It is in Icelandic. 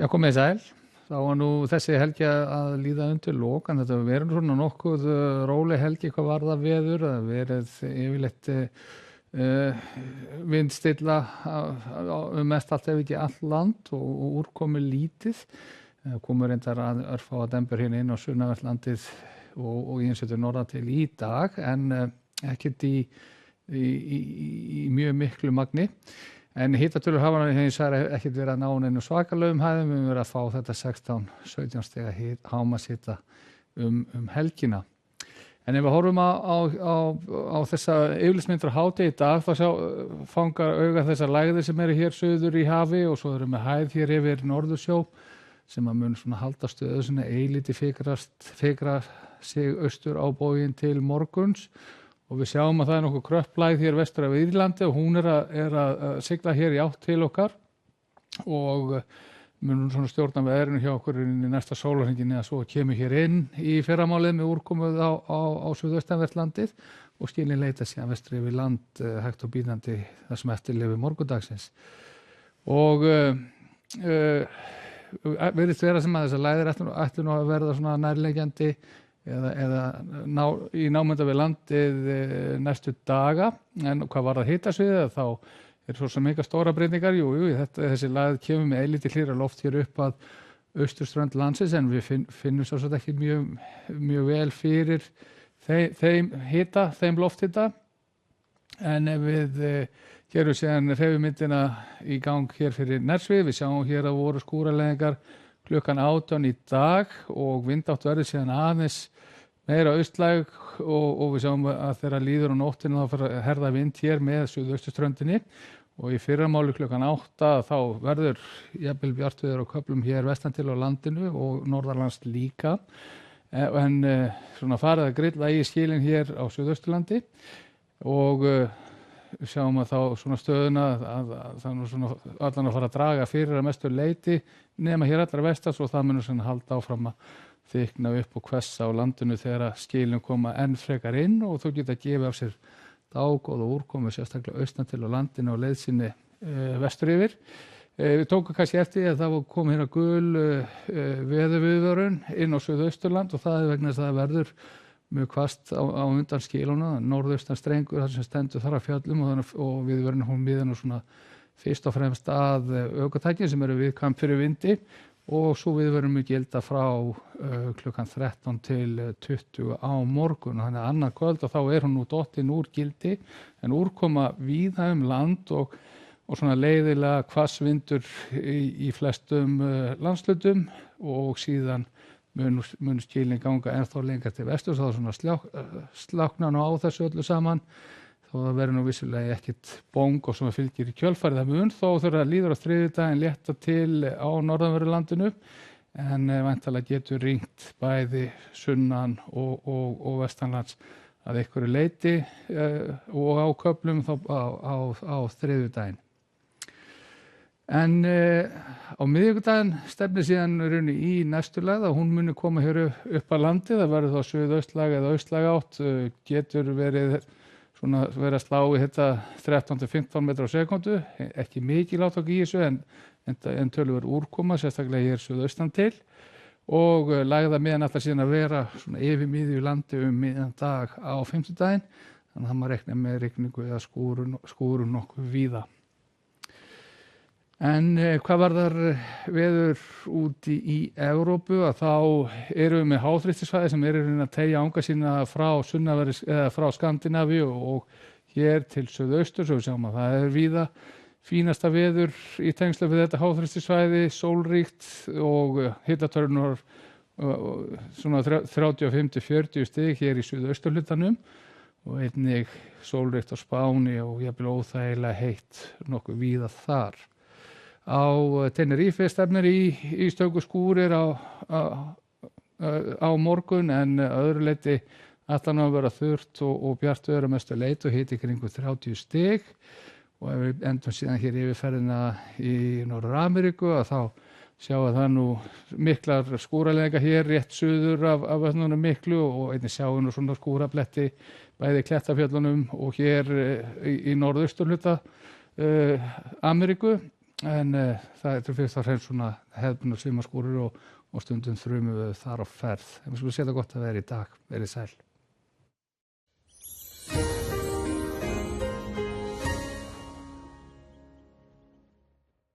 Já, komið sæl. Þá var nú þessi helgi að líða undir lok, en þetta verður svona nokkuð róleg helgi hvað var það veður, það verið yfirleitt vindstilla mest allt ef ekki allt land og úrkomi lítið. Komur reyndar að örfáa dembur hérna inn á sunnanverðlandið og einsettur norðan til í dag, en ekkert í mjög miklu magni. En hitatölur hafa hins vegar ekkert verið að ná neinu svakalegum hæðum, við höfum verið að fá þetta 16-17 stiga hámarkshita helgina. En ef við horfum á þessa yfirlitsmyndir hádegi í dag, þá fangar auga þessar lægðir sem eru hér suður í hafi og svo erum við hæð hér yfir Norðursjó sem að mun svona halda stöðu svona eilítið fikra sig austur á bóginn til morguns. Og við sjáum að það er nokkuð kröpplægð hér vestur af Írlandi og hún er að sigla hér í átt til okkar og munum svona stjórna veðrinu hjá okkur í næsta sólarhringinn eða svo kemur hér inn í fyrramálið með úrkomu á suðaustanverðlandið og skilin leita síðan vestur yfir land hægt og bítandi það sem eftir lifir morgundagsins. Og virðist vera sem að þessar lægðir ættu nú að verða svona nærliggjandi eða í námunda við landið næstu daga, en hvað var það hitasviðið þá svo sem eitthvað stóra breytingar, þessi lægð kemur með eilítið hlýra loft hér upp að austurströnd landsins, en við finnum svo ekki mjög vel fyrir þeim lofthita, en ef við gerum síðan hreyfimyndina í gang hér fyrir nærsvið, við sjáum hér að voru skúraleiðingar klukkan 18 í dag og vindátt verður síðan aðeins meira austlæg og við sjáum að þegar líður á nóttina þá fyrir að herða vind hér með suðausturströndinni og í fyrramáli klukkan 8 þá verður jafnvel bjartviður á köflum hér vestan til á landinu og norðarlands líka, en svona farið að grilla í skilin hér á Suðausturlandi og við sjáum að þá svona stöðuna að það nú svona allan að fara að draga fyrir að mestu leyti nema hér allra vestast og það munur svona halda áfram að þykna upp og hvessa á landinu þegar skilin koma enn frekar inn og þú geta gefið af sér dágóð og úrkomu sérstaklega austan til á landinu og leiðsinni vestur yfir. Við tókum kannski eftir að það kom hérna gul veðurviðvörun inn á Suðausturland og það er vegna þess að það verður mjög hvasst á undan skiluna, norðaustan strengur þar sem stendur þar að fjöllum og viðvörun hún miðan og svona fyrst og fremst að ökutækin sem eru viðkvæm fyrir vindi og svo viðvörun mjög gilda frá klukkan 13 til 20 á morgun og þannig að annað kvöld og þá hún nú dottin úr gildi en úrkoma víða land og svona leiðilega hvassvindur í flestum landshlutum og síðan mun skilin ganga ennþá lengra til vestur þá svona sláknar nú á þessu öllu saman þó það verður nú vissulega ekkit bong og sem fylgir í kjölfarið það mun þó þurfa að líður á þriðjudaginn létta til á norðanverðu landinu en væntanlega getur ringt bæði sunnan og vestanlands að einhverju leyti og á köflum þá á þriðjudaginn. En á miðvikudaginn stefnir síðan runni í næstu lægð að hún muni koma hér upp að landi, það verður þá suðaustlæg eða austlæg átt, getur verið að slá í þetta 13-15 metra á sekundu, ekki mikið látak í þessu en töluverð úrkoma, sérstaklega hér suðaustan til og lægða meðan alltaf síðan að vera svona yfir miðju landi miðjan dag á fimmtudaginn, þannig að það maður reikna með rigningu eða skúrum nokkuð víða. En hvað varðar veður úti í Evrópu að þá erum við með háþrýstisvæði sem að teygja anga sína frá sunnanverðis eða frá Skandinavíu og hér til suðaustur svo við sjáum að það víða fínasta veður í tengslu við þetta háþrýstisvæði, sólríkt og hitatörnur svona 35-40 stig hér í suðausturhlutanum og einnig sólríkt á Spáni og jafnvel óþægilega heitt nokkuð víða þar. Á Tenerife stefnir í stöku skúrir á morgun en öðru leyti allan að vera þurrt og bjart veður að mestu leit og hiti kringu 30 stig og ef við endum síðan hér yfirferðina í Norður-Ameríku að þá sjáum það nú miklar skúraleiðingar hér rétt suður af öllunum miklu og einnig sjáum nú svona skúrabletti bæði Klettafjöllunum og hér í norðausturhluta Ameríku en það er fyrst og fremst svona hefðbundna sumarskúrir og stundum þrumum við þar á ferð. En við skulum setja gott að vera í dag, verið sæl.